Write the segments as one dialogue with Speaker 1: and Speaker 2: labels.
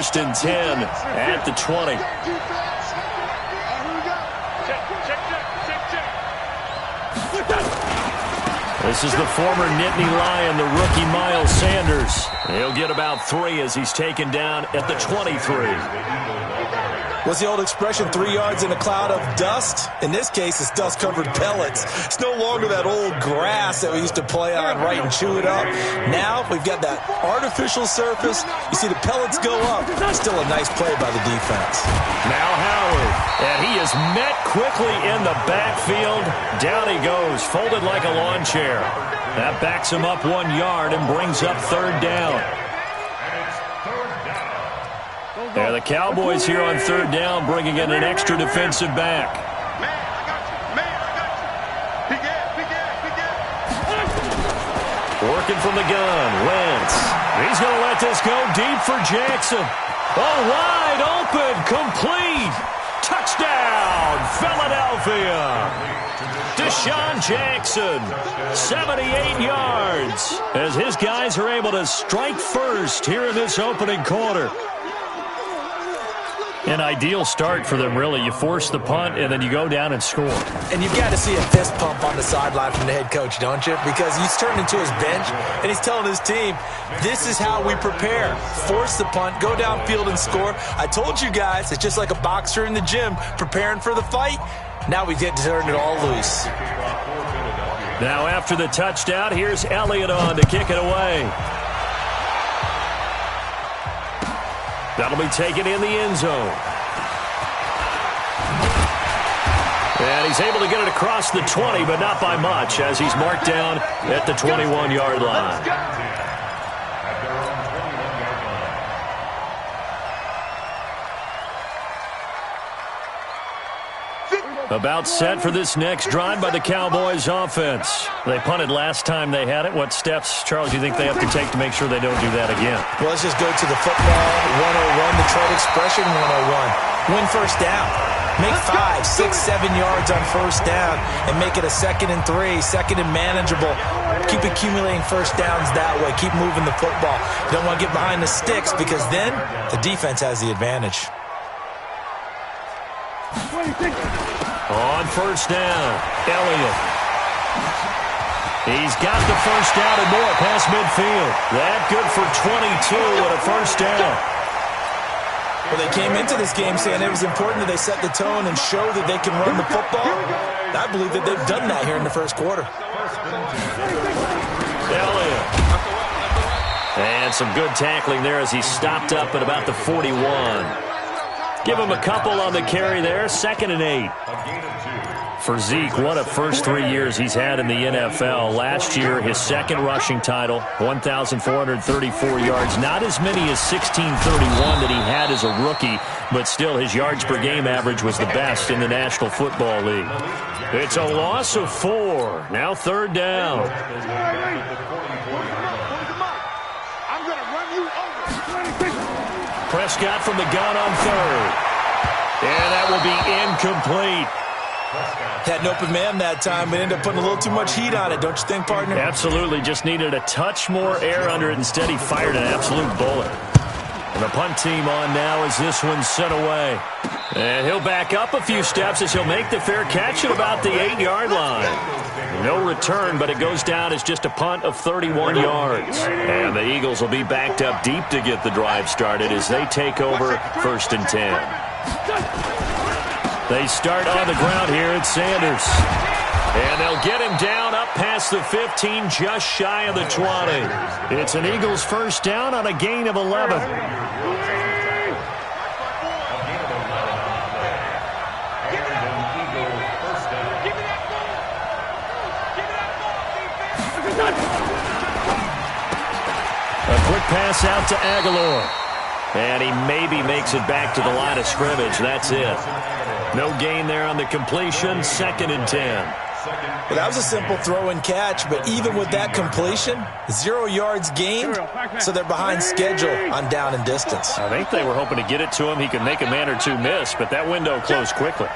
Speaker 1: first and 10 at the 20. This is the former Nittany Lion, the rookie Miles Sanders. He'll get about 3 as he's taken down at the 23.
Speaker 2: What's the old expression, 3 yards in a cloud of dust? In this case, it's dust-covered pellets. It's no longer that old grass that we used to play on, right, and chew it up. Now we've got that artificial surface. You see the pellets go up. Still a nice play by the defense.
Speaker 1: Now Howard, and he is met quickly in the backfield. Down he goes, folded like a lawn chair. That backs him up 1 yard and brings up third down. Yeah, the Cowboys here on third down, bringing in an extra defensive back. Working from the gun, Wentz. He's going to let this go deep for Jackson. Oh, wide open, complete. Touchdown, Philadelphia. Deshaun Jackson, 78 yards, as his guys are able to strike first here in this opening quarter. An ideal start for them, really. You force the punt, and then you go down and score.
Speaker 2: And you've got to see a fist pump on the sideline from the head coach, don't you? Because he's turned into his bench, and he's telling his team, this is how we prepare. Force the punt, go downfield and score. I told you guys, it's just like a boxer in the gym preparing for the fight. Now we get to turn it all loose.
Speaker 1: Now after the touchdown, here's Elliott on to kick it away. That'll be taken in the end zone. And he's able to get it across the 20, but not by much, as he's marked down at the 21-yard line. About set for this next drive by the Cowboys offense. They punted last time they had it. What steps, Charles, do you think they have to take to make sure they don't do that again?
Speaker 2: Well, let's just go to the football 101, the trade expression 101. Win first down. Make 5, 6, 7 yards on first down and make it a 2nd and 3, 2nd and manageable. Keep accumulating first downs that way. Keep moving the football. You don't want to get behind the sticks because then the defense has the advantage.
Speaker 1: On first down, Elliott. He's got the first down and more past midfield. That good for 22 and a first down.
Speaker 2: Well, they came into this game saying it was important that they set the tone and show that they can run the football. I believe that they've done that here in the first quarter.
Speaker 1: Elliott. And some good tackling there as he stopped up at about the 41. Give him a couple on the carry there. 2nd and 8. For Zeke, what a first 3 years he's had in the NFL. Last year, his 2nd rushing title, 1,434 yards. Not as many as 1,631 that he had as a rookie, but still his yards per game average was the best in the National Football League. It's a loss of 4. Now third down. Prescott from the gun on third. And that will be incomplete.
Speaker 2: Had an open man that time, but ended up putting a little too much heat on it, don't you think, partner?
Speaker 1: Absolutely. Just needed a touch more air under it. Instead, he fired an absolute bullet. And the punt team on now as this one's sent away. And he'll back up a few steps as he'll make the fair catch at about the 8-yard line. No return, but it goes down as just a punt of 31 yards. And the Eagles will be backed up deep to get the drive started as they take over 1st and 10. They start on the ground here at Sanders. And they'll get him down up past the 15, just shy of the 20. It's an Eagles first down on a gain of 11. A quick pass out to Aguilar. And he maybe makes it back to the line of scrimmage. That's it. No gain there on the completion. 2nd and 10.
Speaker 2: Well, that was a simple throw and catch, but even with that completion, 0 yards gained, so they're behind schedule on down and distance.
Speaker 1: I think they were hoping to get it to him. He could make a man or two miss, but that window closed quickly.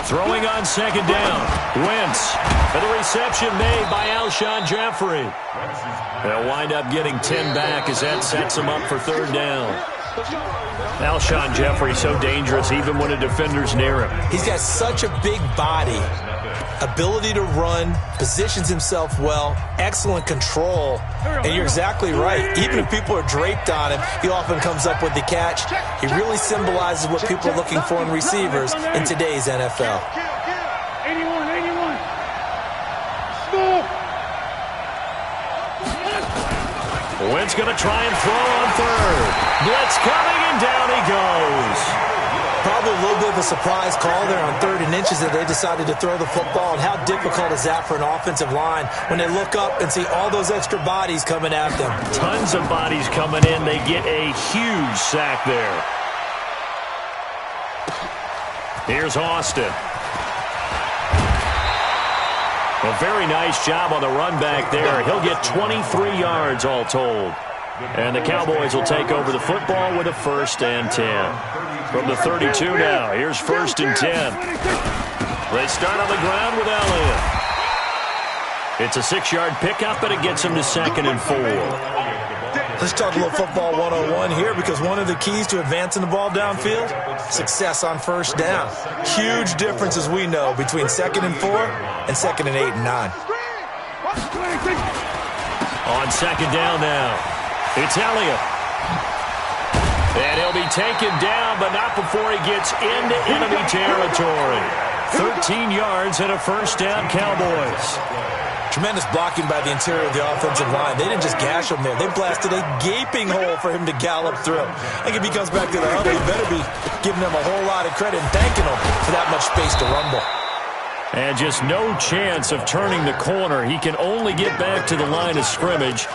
Speaker 1: Throwing on second down. Wentz. And the reception made by Alshon Jeffrey. They'll wind up getting 10 back as that sets them up for third down. Alshon Jeffrey so dangerous even when a defender's near him.
Speaker 2: He's got such a big body, ability to run, positions himself well, excellent control. And you're exactly right. Even if people are draped on him, he often comes up with the catch. He really symbolizes what people are looking for in receivers in today's NFL.
Speaker 3: 81.
Speaker 1: Wentz going to try and throw on third. Blitz coming, and down he goes.
Speaker 2: Probably a little bit of a surprise call there on 3rd and inches that they decided to throw the football. And how difficult is that for an offensive line when they look up and see all those extra bodies coming at them?
Speaker 1: Tons of bodies coming in. They get a huge sack there. Here's Austin. A very nice job on the run back there. He'll get 23 yards all told. And the Cowboys will take over the football with a 1st and 10. From the 32 now, here's 1st and 10. They start on the ground with Elliott. It's a 6-yard pickup, and it gets him to 2nd and 4.
Speaker 2: Let's talk a little football 101 here, because one of the keys to advancing the ball downfield, success on 1st down. Huge difference, as we know, between 2nd and 4 and 2nd and 8 and 9.
Speaker 1: On 2nd down now, it's Elliott. And he'll be taken down, but not before he gets into enemy territory. 13 yards and a 1st down, Cowboys.
Speaker 2: Tremendous blocking by the interior of the offensive line. They didn't just gash him there. They blasted a gaping hole for him to gallop through. I think if he comes back to the huddle, you better be giving them a whole lot of credit and thanking them for that much space to rumble.
Speaker 1: And just no chance of turning the corner. He can only get back to the line of scrimmage.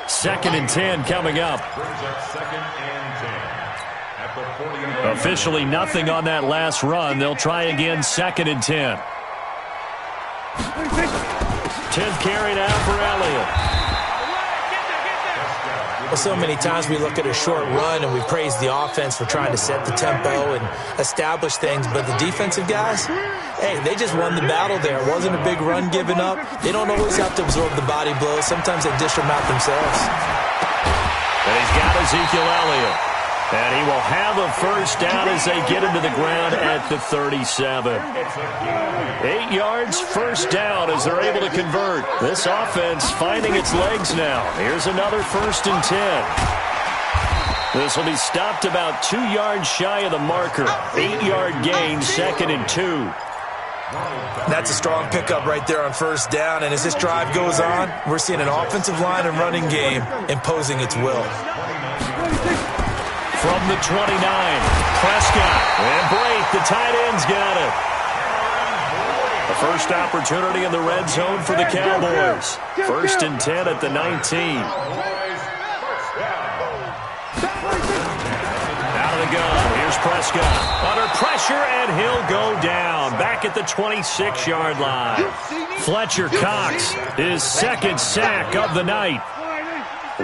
Speaker 1: 2nd and 10 coming up. Officially nothing on that last run. They'll try again, 2nd and 10. 10th carry now for Elliott.
Speaker 2: Well, so many times we look at a short run and we praise the offense for trying to set the tempo and establish things, but the defensive guys, hey, they just won the battle there. It wasn't a big run given up. They don't always have to absorb the body blows. Sometimes they dish them out themselves.
Speaker 1: And he's got Ezekiel Elliott. And he will have a 1st down as they get him to the ground at the 37. 8 yards, 1st down as they're able to convert. This offense finding its legs now. Here's another 1st and 10. This will be stopped about 2 yards shy of the marker. 8-yard gain, 2nd and 2.
Speaker 2: That's a strong pickup right there on 1st down. And as this drive goes on, we're seeing an offensive line and running game imposing its will.
Speaker 1: From the 29, Prescott, and Brake, the tight end's got it. The first opportunity in the red zone for the Cowboys. 1st and 10 at the 19. Out of the gun, here's Prescott. Under pressure, and he'll go down. Back at the 26-yard line. Fletcher Cox, his 2nd sack of the night.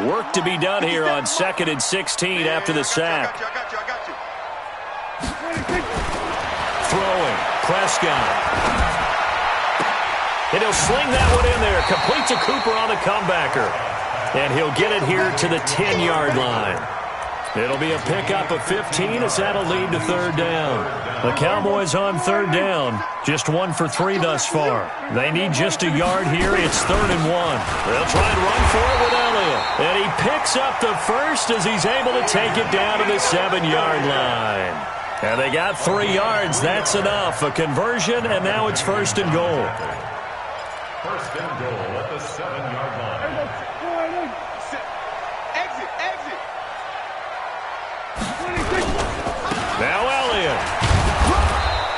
Speaker 1: Work to be done here on 2nd and 16 after the sack. Throwing, Prescott. And he'll sling that one in there. Complete to Cooper on the comebacker. And he'll get it here to the 10-yard line. It'll be a pickup of 15 as that'll lead to 3rd down. The Cowboys on 3rd down. Just 1 for 3 thus far. They need just a yard here. It's 3rd and 1. They'll try and run for it with Elliott. And he picks up the 1st as he's able to take it down to the 7-yard line. And they got 3 yards. That's enough. A conversion, and now it's 1st and goal.
Speaker 4: 1st and goal at the 7-yard line.
Speaker 1: Now Elliott.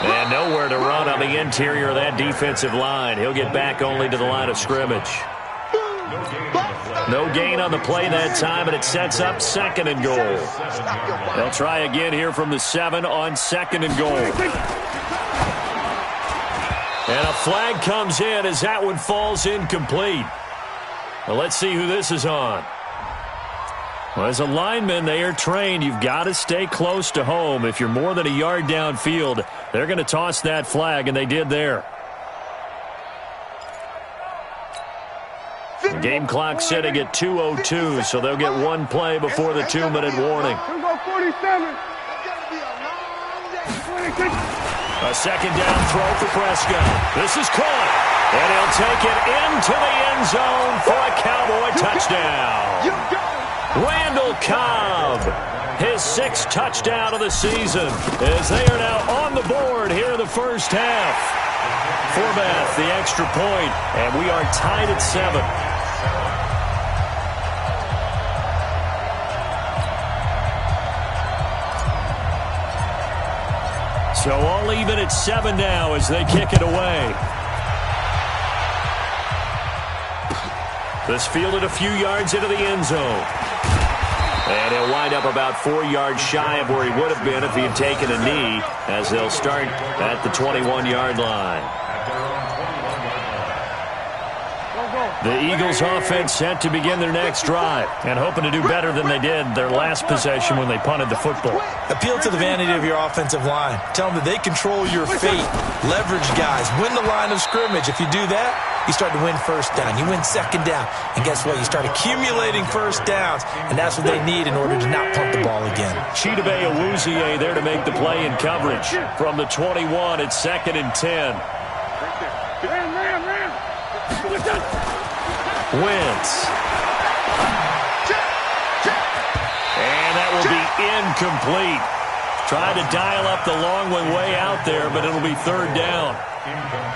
Speaker 1: And nowhere to run on the interior of that defensive line. He'll get back only to the line of scrimmage. No gain on the play that time, and it sets up 2nd and goal. They'll try again here from the 7 on 2nd and goal. And a flag comes in as that one falls incomplete. Well, let's see who this is on. Well, as a lineman, they are trained. You've got to stay close to home. If you're more than a yard downfield, they're going to toss that flag, and they did there. The game clock sitting at 2:02, so they'll get one play before the 2-minute warning. A second down throw for Prescott. This is caught, and he'll take it into the end zone for a Cowboy touchdown. Randall Cobb, his 6th touchdown of the season, as they are now on the board here in the first half. Forbath, the extra point, and we are tied at 7. So all even at 7 now as they kick it away. This fielded a few yards into the end zone. And he'll wind up about 4 yards shy of where he would have been if he had taken a knee, as they'll start at the 21-yard line. The Eagles offense set to begin their next drive and hoping to do better than they did their last possession when they punted the football.
Speaker 2: Appeal to the vanity of your offensive line. Tell them that they control your fate. Leverage guys. Win the line of scrimmage. If you do that, you start to win first down. You win second down. And guess what? You start accumulating first downs. And that's what they need in order to not punt the ball again.
Speaker 1: Chidobe Awuzie there to make the play in coverage. From the 21, it's 2nd and 10. Wentz. And that will be incomplete. Tried to dial up the long one way out there, but it'll be 3rd down.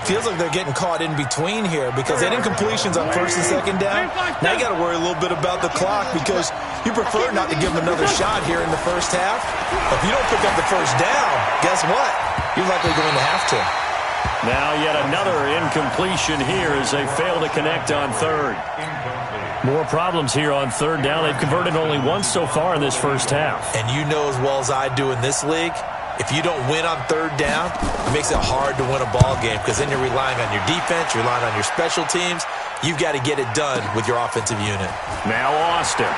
Speaker 2: Feels like they're getting caught in between here because they did incompletions on 1st and 2nd down. Now you got to worry a little bit about the clock because you prefer not to give them another shot here in the first half. If you don't pick up the first down, guess what? You're likely going to have to.
Speaker 1: Now yet another incompletion here as they fail to connect on 3rd. More problems here on 3rd down. They've converted only once so far in this first half.
Speaker 2: And you know as well as I do in this league, if you don't win on 3rd down, it makes it hard to win a ball game because then you're relying on your defense, you're relying on your special teams. You've got to get it done with your offensive unit.
Speaker 1: Now Austin.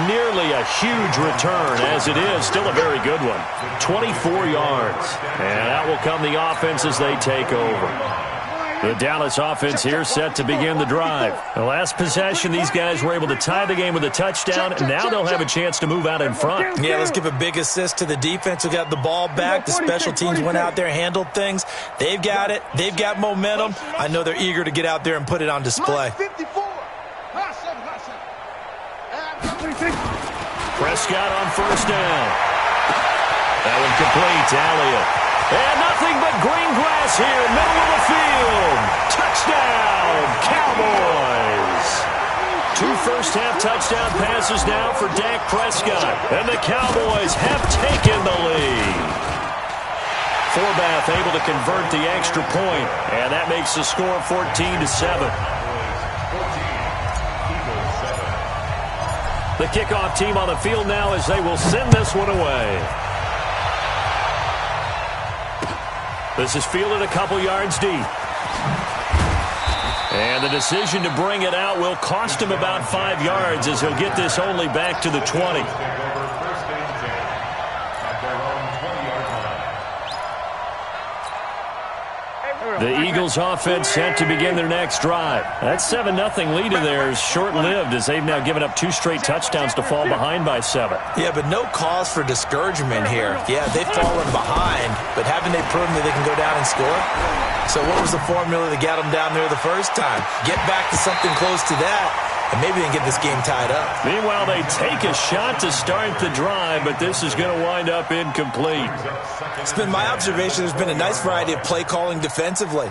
Speaker 1: Nearly a huge return, as it is still a very good one. 24 yards. And out will come the offense as they take over. The Dallas offense here set to begin the drive. The last possession, these guys were able to tie the game with a touchdown, and now they'll have a chance to move out in front.
Speaker 2: Yeah, let's give a big assist to the defense who got the ball back. The special teams went out there, handled things. They've got it. They've got momentum. I know they're eager to get out there and put it on display.
Speaker 1: Prescott on 1st down. That one complete to Elliott. And nothing but green grass here, middle of the field. Touchdown, Cowboys. 2 first-half touchdown passes now for Dak Prescott. And the Cowboys have taken the lead. Forbath able to convert the extra point, and that makes the score 14-7. The kickoff team on the field now as they will send this one away. This is fielded a couple yards deep. And the decision to bring it out will cost him about 5 yards as he'll get this only back to the 20. The Eagles offense set to begin their next drive. That 7-0 lead of theirs short-lived as they've now given up 2 straight touchdowns to fall behind by 7.
Speaker 2: Yeah, but no cause for discouragement here. Yeah, they've fallen behind, but haven't they proven that they can go down and score? So what was the formula that got them down there the first time? Get back to something close to that, and maybe they can get this game tied up. Meanwhile,
Speaker 1: they take a shot to start the drive, but this is going to wind up incomplete.
Speaker 2: It's been my observation there's been a nice variety of play calling defensively.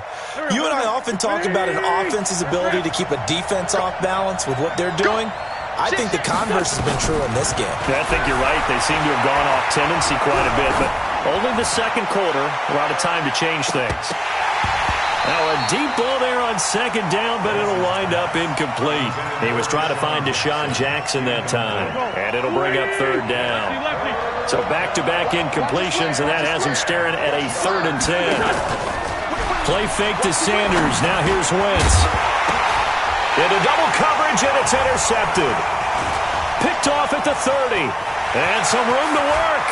Speaker 2: You and I often talk about an offense's ability to keep a defense off balance with what they're doing. I think the converse has been true in this game.
Speaker 1: I think you're right. They seem to have gone off tendency quite a bit, but only the second quarter, a lot of time to change things. Now a deep ball there on 2nd down, but it'll wind up incomplete. He was trying to find Deshaun Jackson that time, and it'll bring up 3rd down. So back-to-back incompletions, and that has him staring at a 3rd and 10. Play fake to Sanders. Now here's Wentz. Into double coverage, and it's intercepted. Picked off at the 30. And some room to work.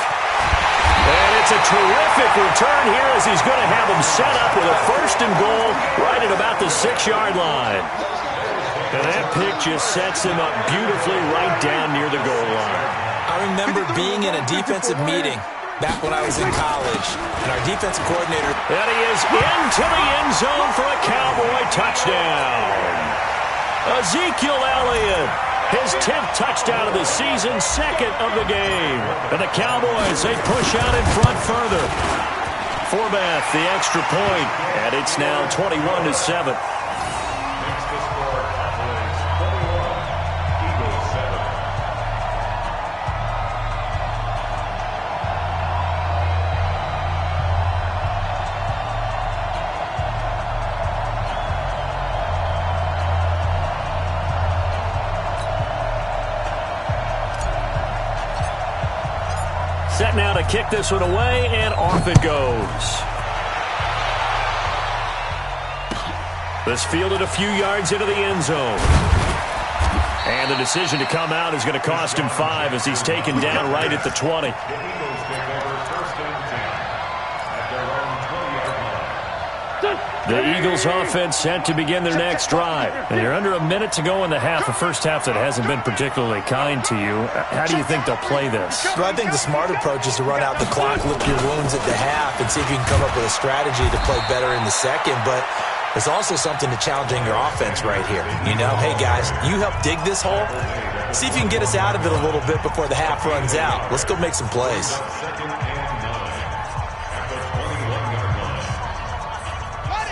Speaker 1: And it's a terrific return here as he's going to have him set up with a 1st and goal right at about the 6-yard line. And that pick just sets him up beautifully right down near the goal line.
Speaker 2: I remember being in a defensive meeting back when I was in college, and our defensive coordinator...
Speaker 1: And he is into the end zone for a Cowboy touchdown. Ezekiel Elliott, his 10th touchdown of the season, 2nd of the game. And the Cowboys, they push out in front further. Forbath, the extra point, and it's now 21-7. Set now to kick this one away, and off it goes. This fielded a few yards into the end zone. And the decision to come out is going to cost him 5 as he's taken down right at the 20. The Eagles offense set to begin their next drive. And you're under a minute to go in the half, a first half that hasn't been particularly kind to you. How do you think they'll play this?
Speaker 2: Well, I think the smart approach is to run out the clock, lick your wounds at the half, and see if you can come up with a strategy to play better in the second. But there's also something to challenging your offense right here. You know, hey, guys, you help dig this hole. See if you can get us out of it a little bit before the half runs out. Let's go make some plays.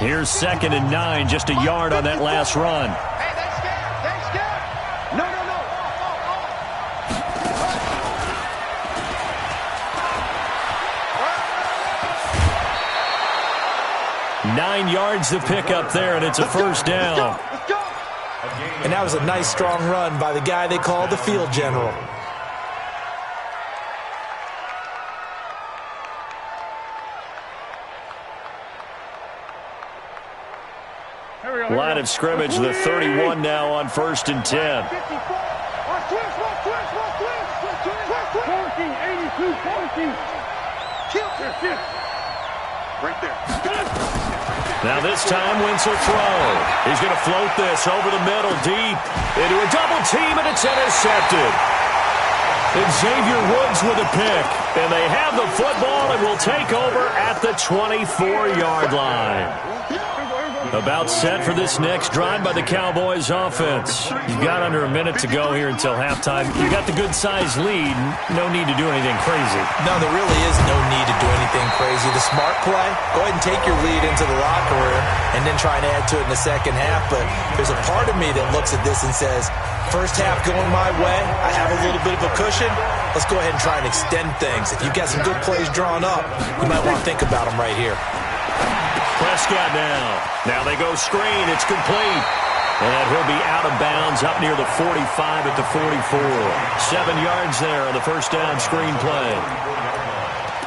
Speaker 1: Here's 2nd and 9, just a yard on that last run.
Speaker 3: Hey, they scared. They scared. No.
Speaker 1: 9 yards to pick up there, and it's a first down.
Speaker 3: Let's go.
Speaker 2: And that was a nice, strong run by the guy they call the field general.
Speaker 1: Line of scrimmage, the 31 now on 1st and 10.
Speaker 3: 54. Working, 82, 14. Right there.
Speaker 1: Now this time, Wentz will throw. He's going to float this over the middle, deep, into a double team, and it's intercepted. And Xavier Woods with a pick. And they have the football and will take over at the 24-yard line. About set for this next drive by the Cowboys offense. You've got under a minute to go here until halftime. You got the good-sized lead. No need to do anything crazy.
Speaker 2: No, there really is no need to do anything crazy. The smart play, go ahead and take your lead into the locker room and then try and add to it in the second half. But there's a part of me that looks at this and says, first half going my way, I have a little bit of a cushion. Let's go ahead and try and extend things. If you've got some good plays drawn up, you might want to think about them right here.
Speaker 1: Prescott now. Now they go screen. It's complete. And he'll be out of bounds up near the 45 at the 44. 7 yards there on the first down screen play.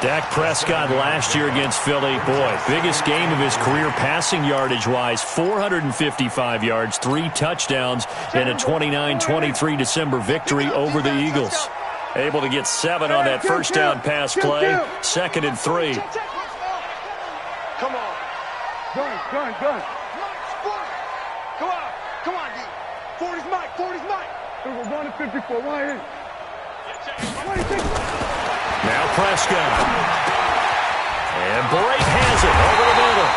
Speaker 1: Dak Prescott last year against Philly. Boy, biggest game of his career passing yardage-wise. 455 yards, 3 touchdowns, and a 29-23 December victory over the Eagles. Able to get 7 on that first down pass play. 2nd and 3.
Speaker 3: Come on. Gun. Come on, D. 40's Mike. We're going to 54. Why in?
Speaker 1: Now Prescott. And Blake has it over the middle.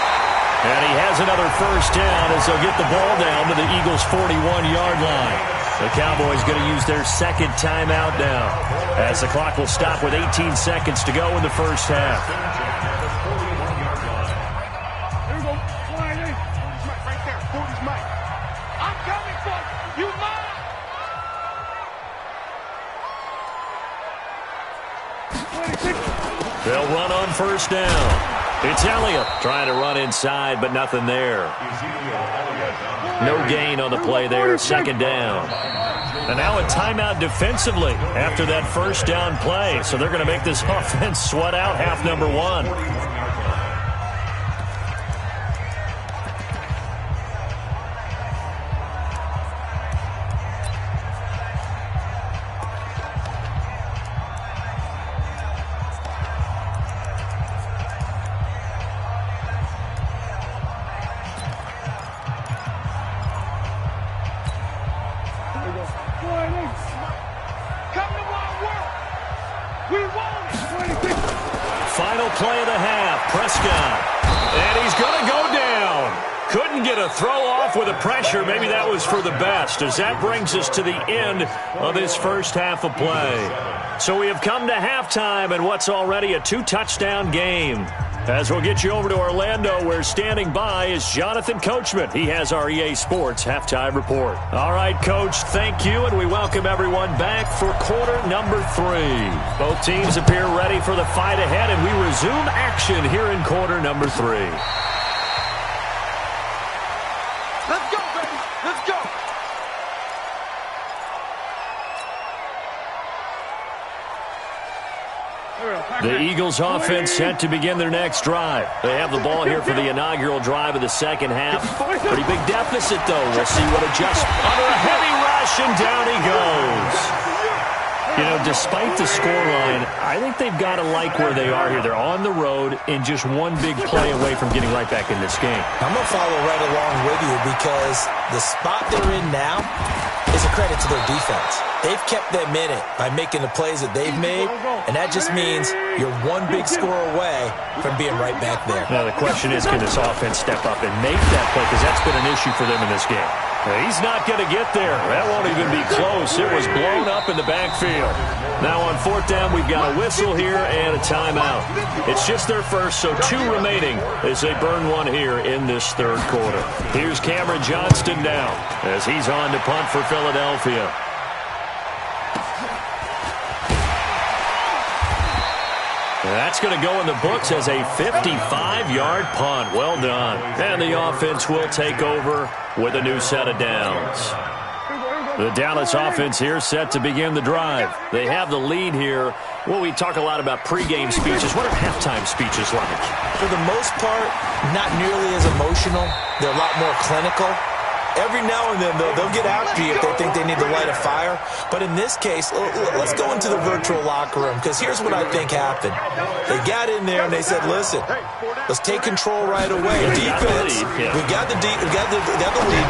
Speaker 1: And he has another first down as they'll get the ball down to the Eagles' 41-yard line. The Cowboys going to use their second timeout now as the clock will stop with 18 seconds to go in the first half. They'll run on first down. It's Elliott trying to run inside, but nothing there. No gain on the play there. Second down. And now a timeout defensively after that first down play. So they're going to make this offense sweat out half number 1. couldn't get a throw off with the pressure. Maybe that was for the best, as that brings us to the end of this first half of play. So we have come to halftime in what's already a 2-touchdown game. As we'll get you over to Orlando, where standing by is Jonathan Coachman. He has our EA Sports halftime report. All right, Coach, thank you, and we welcome everyone back for quarter number 3. Both teams appear ready for the fight ahead, and we resume action here in quarter number 3.
Speaker 3: Let's go, baby. Let's go.
Speaker 1: The Eagles offense set to begin their next drive. They have the ball here for the inaugural drive of the second half. Pretty big deficit, though. We'll see what adjusts. Under a heavy rush, and down he goes. You know, despite the scoreline, I think they've got to like where they are here. They're on the road and just one big play away from getting right back in this game.
Speaker 2: I'm going to follow right along with you because the spot they're in now is a credit to their defense. They've kept them in it by making the plays that they've made, and that just means you're one big score away from being right back there.
Speaker 1: Now, the question is, can this offense step up and make that play? Because that's been an issue for them in this game. He's not going to get there. That won't even be close. It was blown up in the backfield. Now on fourth down, we've got a whistle here and a timeout. It's just their first, so 2 remaining as they burn one here in this third quarter. Here's Cameron Johnston now as he's on to punt for Philadelphia. That's going to go in the books as a 55-yard punt. Well done. And the offense will take over with a new set of downs. The Dallas offense here set to begin the drive. They have the lead here. Well, we talk a lot about pregame speeches. What are halftime speeches like?
Speaker 2: For the most part, not nearly as emotional. They're a lot more clinical. Every now and then, they'll get after you if they think they need to light a fire. But in this case, let's go into the virtual locker room, because here's what I think happened. They got in there and they said, listen, let's take control right away. Defense, we got the lead.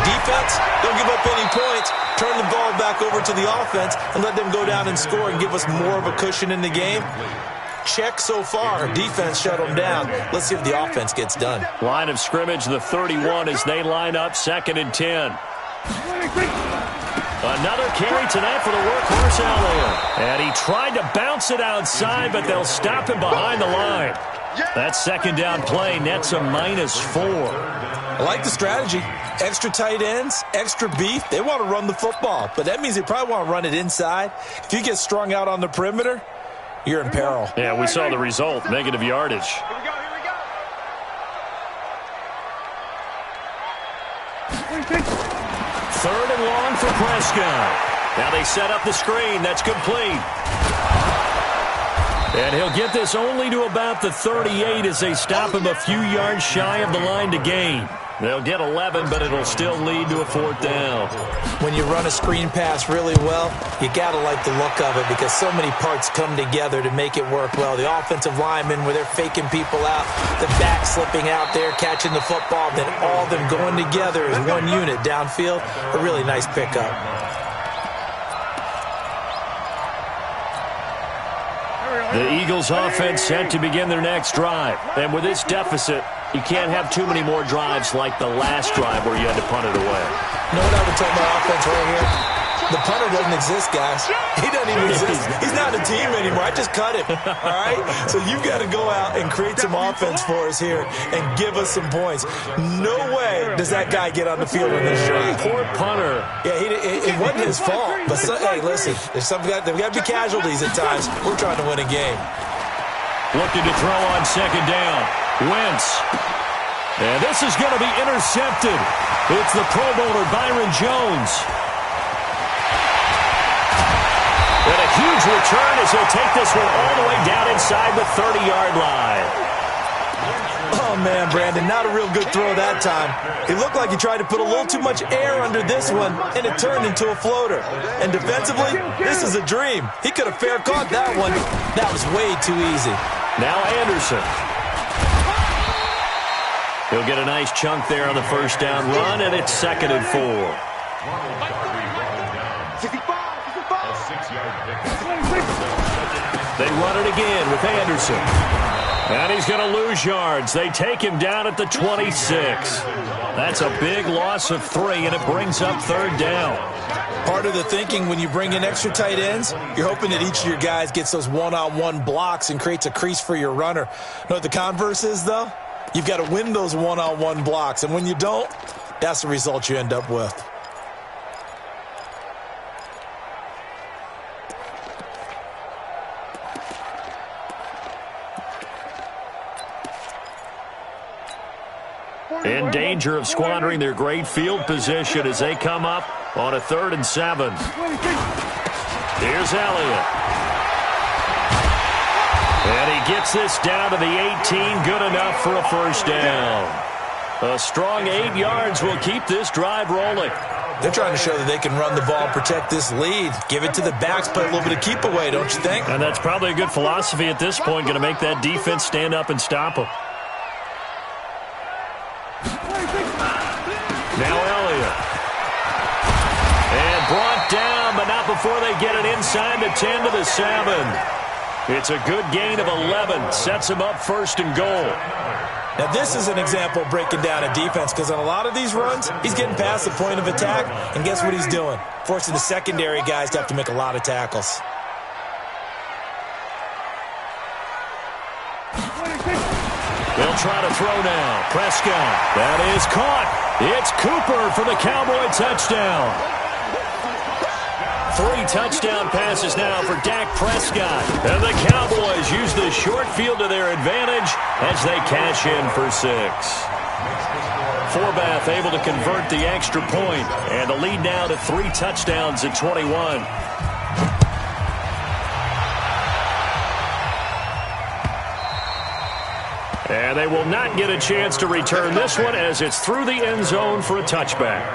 Speaker 2: Defense, don't give up any points. Turn the ball back over to the offense and let them go down and score and give us more of a cushion in the game. Check so far. Defense shut them down. Let's see if the offense gets done.
Speaker 1: Line of scrimmage, the 31 as they line up, 2nd and 10. Another carry tonight for the workhorse out there. And he tried to bounce it outside, but they'll stop him behind the line. That second down play nets a -4.
Speaker 2: I like the strategy. Extra tight ends, extra beef. They want to run the football, but that means they probably want to run it inside. If you get strung out on the perimeter, you're in peril.
Speaker 1: Yeah, we saw the result, negative yardage.
Speaker 3: Here we go, here we go.
Speaker 1: 3rd and long for Prescott. Now they set up the screen. That's complete. And he'll get this only to about the 38 as they stop him a few yards shy of the line to gain. They'll get 11, but it'll still lead to a 4th down.
Speaker 2: When you run a screen pass really well, you got to like the look of it because so many parts come together to make it work well. The offensive linemen, where they're faking people out, the back slipping out there, catching the football, then all of them going together as one unit downfield. A really nice pickup.
Speaker 1: The Eagles offense set to begin their next drive. And with this deficit, you can't have too many more drives like the last drive where you had to punt it away.
Speaker 2: You know what I would tell my offense right here? The punter doesn't exist, guys. He doesn't even exist. He's not a team anymore. I just cut him, all right? So you've got to go out and create some offense for us here and give us some points. No way does that guy get on the field in this drive.
Speaker 1: Poor punter.
Speaker 2: Yeah, it wasn't his fault. But, hey, listen, there's got to be casualties at times. We're trying to win a game.
Speaker 1: Looking to throw on 2nd down. Wentz. And this is going to be intercepted. It's the Pro Bowler Byron Jones. And a huge return as he'll take this one all the way down inside the 30-yard line.
Speaker 2: Oh, man, Brandon, not a real good throw that time. It looked like he tried to put a little too much air under this one, and it turned into a floater. And defensively, this is a dream. He could have fair caught that one. That was way too easy.
Speaker 1: Now Anderson. He'll get a nice chunk there on the 1st down run, and it's 2nd and 4. They run it again with Anderson. And he's going to lose yards. They take him down at the 26. That's a big loss of 3, and it brings up 3rd down.
Speaker 2: Part of the thinking when you bring in extra tight ends, you're hoping that each of your guys gets those one-on-one blocks and creates a crease for your runner. Know what the converse is, though? You've got to win those one-on-one blocks, and when you don't, that's the result you end up with.
Speaker 1: In danger of squandering their great field position as they come up on a 3rd and 7. Here's Elliott. And he gets this down to the 18, good enough for a 1st down. A strong 8 yards will keep this drive rolling.
Speaker 2: They're trying to show that they can run the ball and protect this lead. Give it to the backs, play a little bit of keep away, don't you think?
Speaker 1: And that's probably a good philosophy at this point, going to make that defense stand up and stop them. Now Elliott. And brought down, but not before they get it inside the 10 to the 7. It's a good gain of 11. Sets him up 1st and goal.
Speaker 2: Now this is an example of breaking down a defense, because on a lot of these runs, he's getting past the point of attack, and guess what he's doing? Forcing the secondary guys to have to make a lot of tackles.
Speaker 1: They'll try to throw now. Prescott. That is caught. It's Cooper for the Cowboy touchdown. 3 touchdown passes now for Dak Prescott. And the Cowboys use the short field to their advantage as they cash in for 6. Forbath able to convert the extra point. And the lead now to 3 touchdowns at 21. And they will not get a chance to return this one as it's through the end zone for a touchback.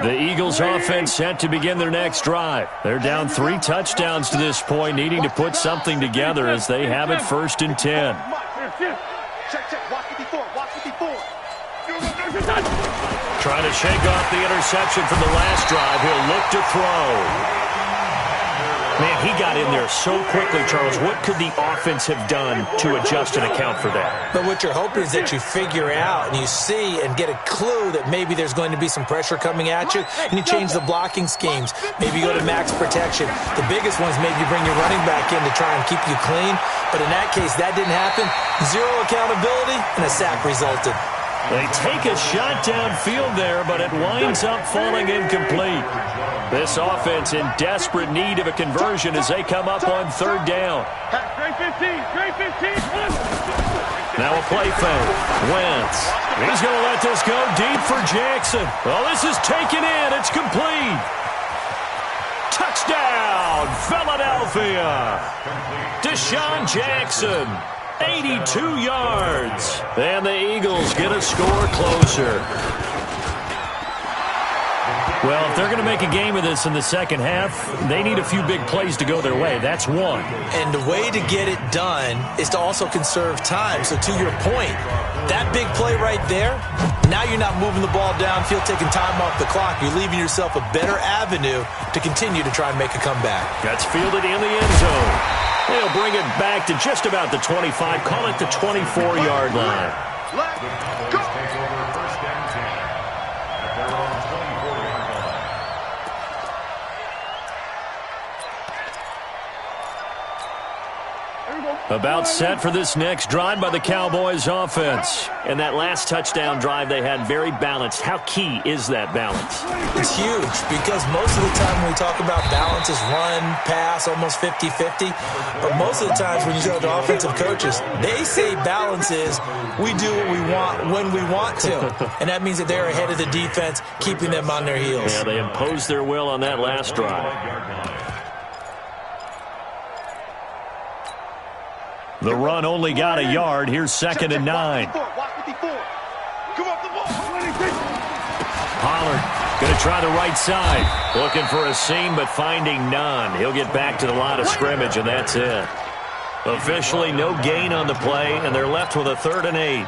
Speaker 1: The Eagles offense set to begin their next drive. They're down 3 touchdowns to this point, needing to put something together as they have it 1st and 10. Trying to shake off the interception from the last drive. He'll look to throw. Man, he got in there so quickly, Charles. What could the offense have done to adjust and account for that?
Speaker 2: But what you're hoping is that you figure out and you see and get a clue that maybe there's going to be some pressure coming at you, and you change the blocking schemes. Maybe you go to max protection. The biggest one is maybe you bring your running back in to try and keep you clean. But in that case, that didn't happen. 0 accountability, and a sack resulted.
Speaker 1: They take a shot downfield there, but it winds up falling incomplete. This offense in desperate need of a conversion as they come up on 3rd down.
Speaker 3: Great 15, great 15.
Speaker 1: Now a play fake. Wentz. He's going to let this go deep for Jackson. Well, this is taken in. It's complete. Touchdown, Philadelphia. Deshaun Jackson. 82 yards. And the Eagles get a score closer. Well, if they're going to make a game of this in the second half, they need a few big plays to go their way. That's one.
Speaker 2: And the way to get it done is to also conserve time. So to your point, that big play right there, now you're not moving the ball downfield, taking time off the clock. You're leaving yourself a better avenue to continue to try and make a comeback.
Speaker 1: That's fielded in the end zone. They'll bring it back to just about the 25. Call it the 24-yard line.
Speaker 3: Let's go.
Speaker 1: About set for this next drive by the Cowboys offense. And that last touchdown drive they had very balanced. How key is that balance?
Speaker 2: It's huge because most of the time when we talk about balance is run, pass, almost 50-50. But most of the times when you talk to offensive coaches, they say balance is we do what we want when we want to. And that means that they're ahead of the defense, keeping them on their heels.
Speaker 1: Yeah, they imposed their will on that last drive. The run only got a yard. Here's 2nd and 9. Pollard going to try the right side. Looking for a seam, but finding none. He'll get back to the line of scrimmage, and that's it. Officially no gain on the play, and they're left with a 3rd and 8.
Speaker 4: It's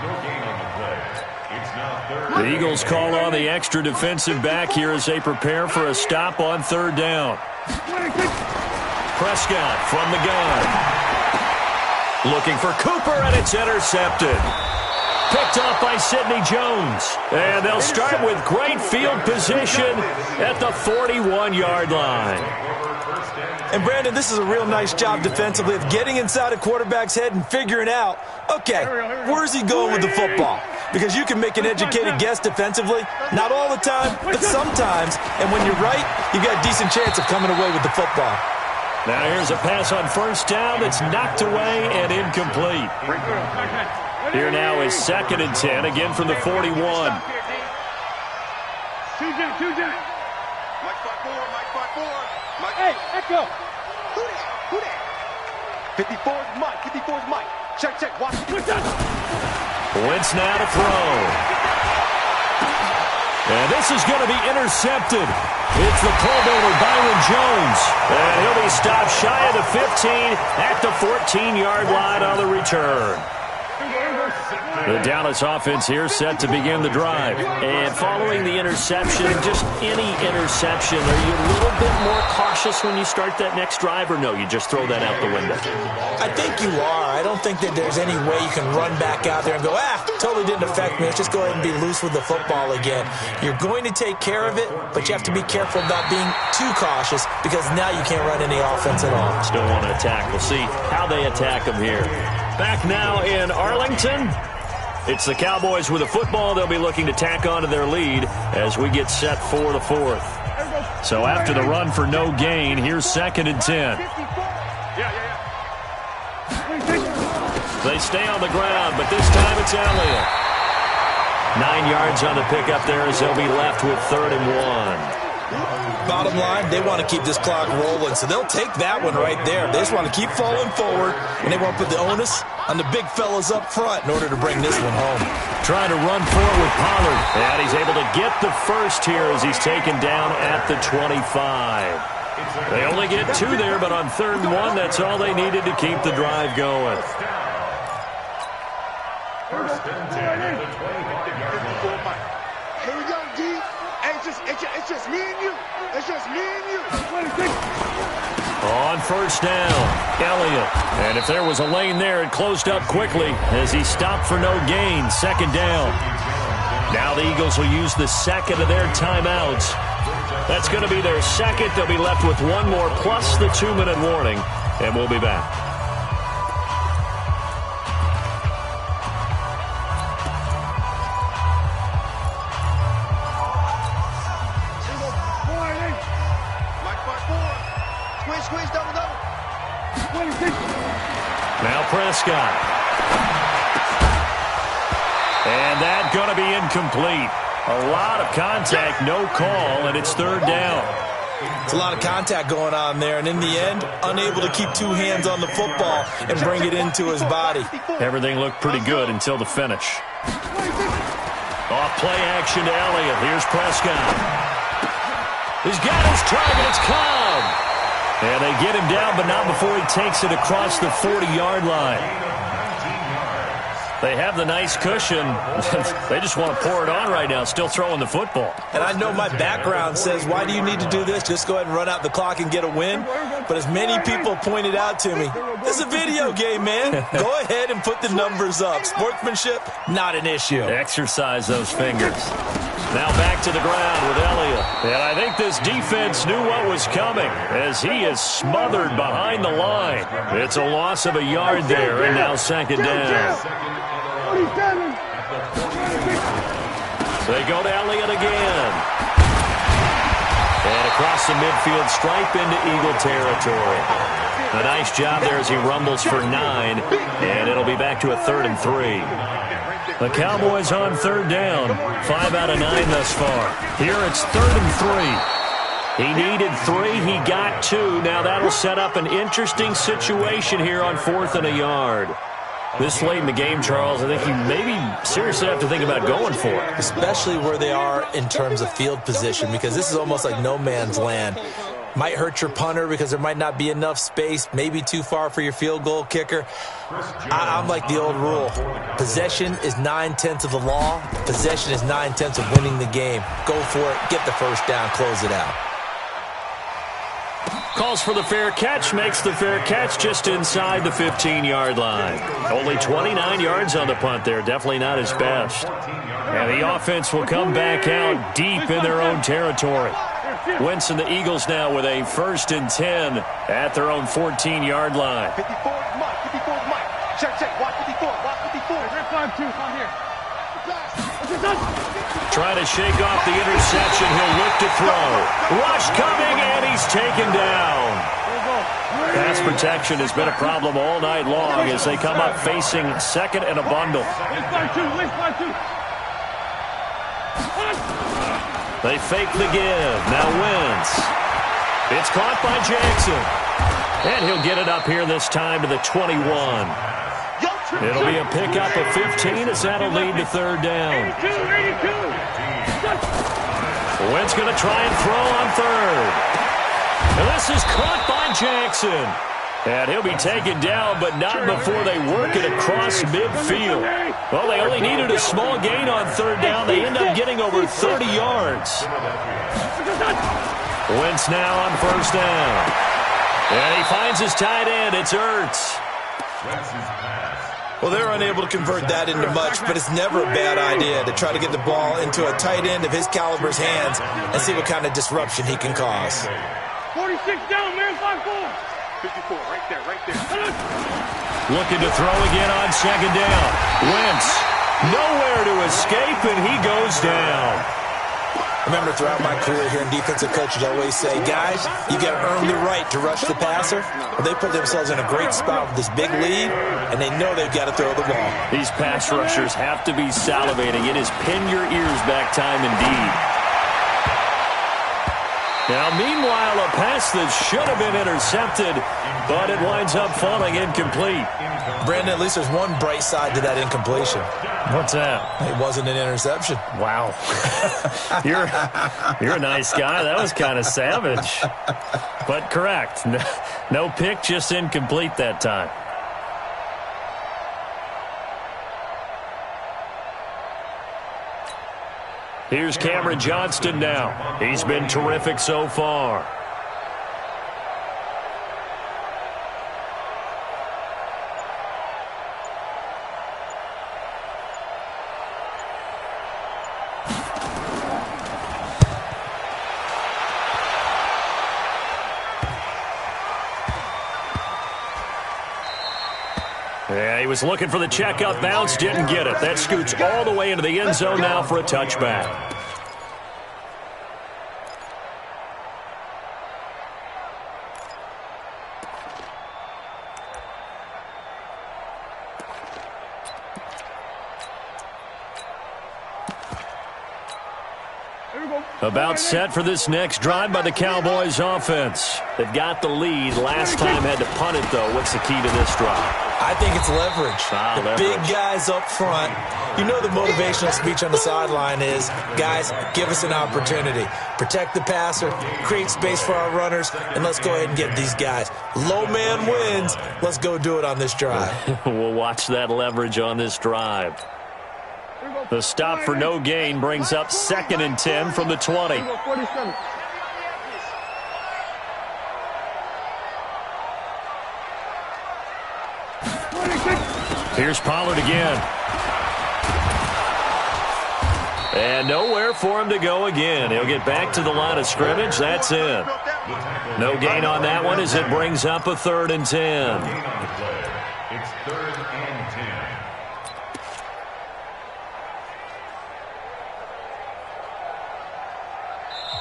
Speaker 4: now
Speaker 1: The Eagles call on the extra defensive back here as they prepare for a stop on third down. Prescott from the gun. Looking for Cooper, and it's intercepted. Picked off by Sidney Jones. And they'll start with great field position at the 41-yard line.
Speaker 2: And, Brandon, this is a real nice job defensively of getting inside a quarterback's head and figuring out, okay, where's he going with the football? Because you can make an educated guess defensively, not all the time, but sometimes. And when you're right, you've got a decent chance of coming away with the football.
Speaker 1: Now here's a pass on first down that's knocked away and incomplete. Here now is 2nd and 10, again from the 41.
Speaker 3: Two Jack. Mike 5-4. Hey, echo. Who that? 54's Mike. Check. Watch.
Speaker 1: Wentz now to throw. And this is going to be intercepted. It's the Pro Bowler, Byron Jones. And he'll be stopped shy of the 15 at the 14-yard line on the return. The Dallas offense here set to begin the drive. And following the interception, just any interception, are you a little bit more cautious when you start that next drive, or no, you just throw that out the window?
Speaker 2: I think you are. I don't think that there's any way you can run back out there and go, totally didn't affect me. Let's just go ahead and be loose with the football again. You're going to take care of it, but you have to be careful about being too cautious because now you can't run any offense at all.
Speaker 1: Still want to attack. We'll see how they attack them here. Back now in Arlington. It's the Cowboys with a football. They'll be looking to tack onto their lead as we get set for the 4th. So after the run for no gain, here's 2nd and 10. They stay on the ground, but this time it's Elliott. 9 yards on the pickup there as they'll be left with 3rd and 1.
Speaker 2: Bottom line, they want to keep this clock rolling, so they'll take that one right there. They just want to keep falling forward, and they want to put the onus on the big fellas up front in order to bring this one home.
Speaker 1: Trying to run forward with Pollard, and he's able to get the first here as he's taken down at the 25. They only get 2 there, but on 3rd and 1, that's all they needed to keep the drive going.
Speaker 4: First and 10 at the 25-yard line.
Speaker 3: Here we go, D. It's just me and you. It's just me and you.
Speaker 1: On first down, Elliott. And if there was a lane there, it closed up quickly as he stopped for no gain. 2nd down. Now the Eagles will use the 2nd of their timeouts. That's going to be their 2nd. They'll be left with 1 more plus the 2-minute warning. And we'll be back.
Speaker 3: Squeeze, double.
Speaker 1: Now Prescott. And that's going to be incomplete. A lot of contact, no call, and it's 3rd down.
Speaker 2: It's a lot of contact going on there, and in the end, unable to keep 2 hands on the football and bring it into his body.
Speaker 1: Everything looked pretty good until the finish. Off play action to Elliott. Here's Prescott. He's got his target. It's Cobb. And they get him down, but not before he takes it across the 40-yard line. They have the nice cushion. They just want to pour it on right now, still throwing the football.
Speaker 2: And I know my background says, why do you need to do this? Just go ahead and run out the clock and get a win. But as many people pointed out to me, this is a video game, man. Go ahead and put the numbers up. Sportsmanship, not an issue.
Speaker 1: Exercise those fingers. Now back to the ground with Elliott. And I think this defense knew what was coming as he is smothered behind the line. It's a loss of a yard there, and now 2nd down. They go to Elliott again. And across the midfield stripe into Eagle territory. A nice job there as he rumbles for 9, and it'll be back to a 3rd and 3. The Cowboys on 3rd down. 5 out of 9 thus far. Here it's 3rd and 3. He needed 3. He got 2. Now that'll set up an interesting situation here on 4th and a yard. This late in the game, Charles, I think you maybe seriously have to think about going for it.
Speaker 2: Especially where they are in terms of field position, because this is almost like no man's land. Might hurt your punter because there might not be enough space, maybe too far for your field goal kicker. I'm like the old rule. Possession is 9/10 of the law. Possession is 9/10 of winning the game. Go for it. Get the first down. Close it out.
Speaker 1: Calls for the fair catch, makes the fair catch just inside the 15-yard line. Only 29 yards on the punt there. Definitely not his best. And the offense will come back out deep in their own territory. Wentz and the Eagles now with a 1st and 10 at their own 14-yard line.
Speaker 3: 54 is Mike. 54 is Mike. Check. Watch 54. Watch 54. Red 5-2. I'm here.
Speaker 1: Trying to shake off the interception. He'll look to throw. Rush coming, and he's taken down. Pass protection has been a problem all night long as they come up facing second and a bundle. They fake the give. Now Wentz. It's caught by Jackson. And he'll get it up here this time to the 21. It'll be a pickup of 15 as that'll lead to 3rd down. Wentz going to try and throw on 3rd. And this is caught by Jackson. And he'll be taken down, but not before they work it across midfield. Well, they only needed a small gain on 3rd down. They end up getting over 30 yards. Wentz now on 1st down. And he finds his tight end. It's Ertz.
Speaker 2: Well, they're unable to convert that into much, but it's never a bad idea to try to get the ball into a tight end of his caliber's hands and see what kind of disruption he can cause.
Speaker 3: 46 down, man, 5-4. 54, right there.
Speaker 1: Looking to throw again on 2nd down. Wentz, nowhere to escape, and he goes down.
Speaker 2: I remember throughout my career hearing defensive coaches always say, guys, you got to earn the right to rush the passer. Well, they put themselves in a great spot with this big lead, and they know they've got to throw the ball.
Speaker 1: These pass rushers have to be salivating. It is pin your ears back time indeed. Now, meanwhile, a pass that should have been intercepted, but it winds up falling incomplete.
Speaker 2: Brandon, at least there's one bright side to that incompletion.
Speaker 1: What's that?
Speaker 2: It wasn't an interception.
Speaker 1: Wow. You're a nice guy. That was kind of savage. But correct. No pick, just incomplete that time. Here's Cameron Johnston now. He's been terrific so far. Yeah, he was looking for the checkup bounce, didn't get it. That scoots all the way into the end zone now for a touchback. About set for this next drive by the Cowboys offense. They've got the lead. Last time had to punt it, though. What's the key to this drive?
Speaker 2: I think it's leverage. The big guys up front. You know the motivational speech on the sideline is, guys, give us an opportunity. Protect the passer, create space for our runners, and let's go ahead and get these guys. Low man wins. Let's go do it on this drive.
Speaker 1: We'll watch that leverage on this drive. The stop for no gain brings up 2nd and 10 from the 20. Here's Pollard again. And nowhere for him to go again. He'll get back to the line of scrimmage. That's in. No gain on that one as it brings up a 3rd and 10.
Speaker 4: It's 3rd and 10.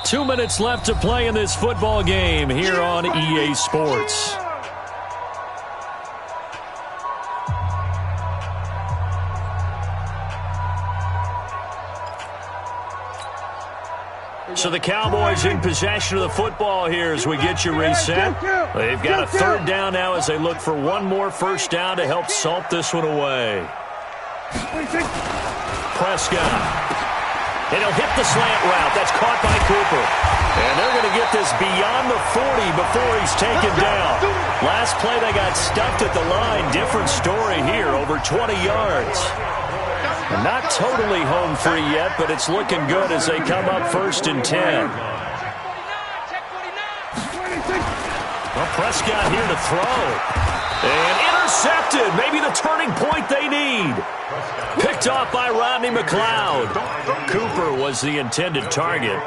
Speaker 1: Two minutes left to play in this football game here on EA Sports. So the Cowboys in possession of the football here as we get you reset. They've got a 3rd down now as they look for one more 1st down to help salt this one away. Prescott. And he'll hit the slant route. That's caught by Cooper. And they're going to get this beyond the 40 before he's taken down. Last play, they got stuffed at the line. Different story here, over 20 yards. Not totally home free yet, but it's looking good as they come up 1st and 10. Well, Prescott here to throw. And intercepted. Maybe the turning point they need. Picked off by Rodney McLeod. Cooper was the intended target.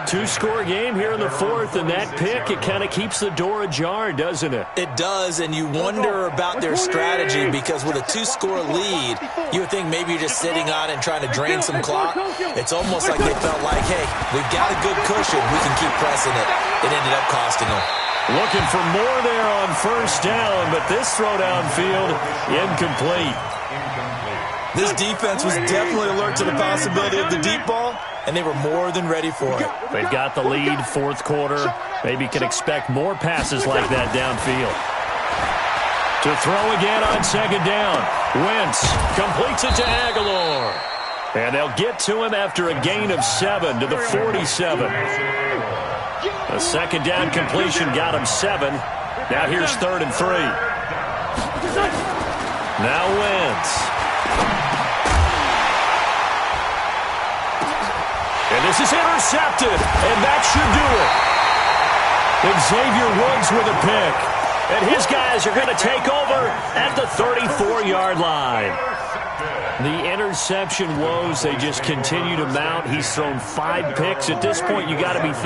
Speaker 1: 2-score game here in the 4th, and that pick, it kind of keeps the door ajar, doesn't it?
Speaker 2: It does, and you wonder about their strategy because with a 2-score lead, you would think maybe you're just sitting on and trying to drain some clock. It's almost like they felt like, hey, we've got a good cushion. We can keep pressing it. It ended up costing them.
Speaker 1: Looking for more there on 1st down, but this throw downfield, incomplete.
Speaker 2: This defense was definitely alert to the possibility of the deep ball, and they were more than ready for it.
Speaker 1: They've got the lead, 4th quarter. Maybe can expect more passes like that downfield. To throw again on 2nd down. Wentz completes it to Aguilar. And they'll get to him after a gain of 7 to the 47. A 2nd down completion got him 7. Now here's 3rd and 3. Now Wentz. And this is intercepted, and that should do it. Xavier Woods with a pick. And his guys are going to take over at the 34-yard line. The interception woes, they just continue to mount. He's thrown 5 picks. At this point, you got to be thinking